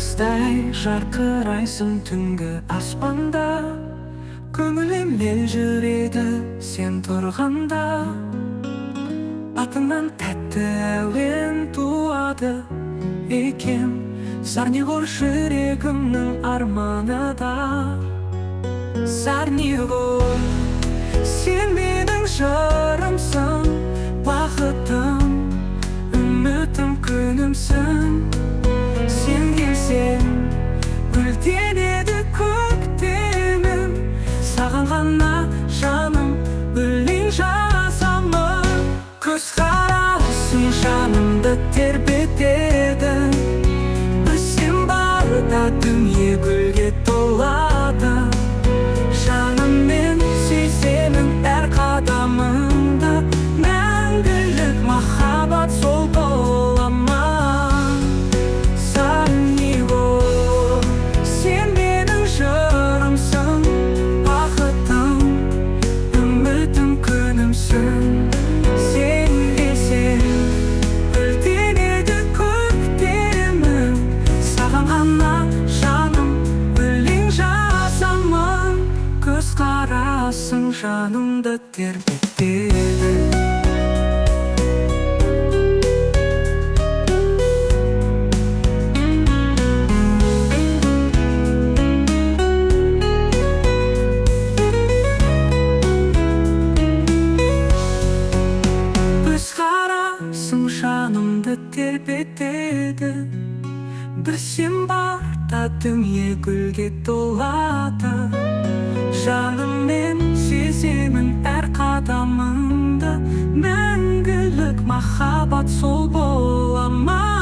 жұлдыздай жарқырайсың түнгі аспанда. Көңілім елжірейді сен тұрғанда. Атыңнан тәтті әуен туады екен. Сарнигор жүрегімнің арманы да. Сарнигор, сен менің жырымсың, бақытым, үмітім, күнімсің. Сен келсең, гүлденеді көктемім. Саған ғана жаным, өлең жазамын. Көзқарасың жанымды тербетеді. Сен барда дүние гүлге толады. Жаныммен сеземін әр қадамыңда. Мәңгілік махаббат сол бола ма? Сарнигор, сен менің жырымсың, бақытым, үмітім, күнімсің. Сен келсең, гүлденеді көктемім. Саған ғана жаным, өлең жазамын. Көзқарасың жанымды тербетеді. Көзқарасың жанымды тербетеді. Бір сен барда дүние гүлге толады. Жаныммен сеземін әр қадамыңда. Мәңгілік махаббат сол бола ма?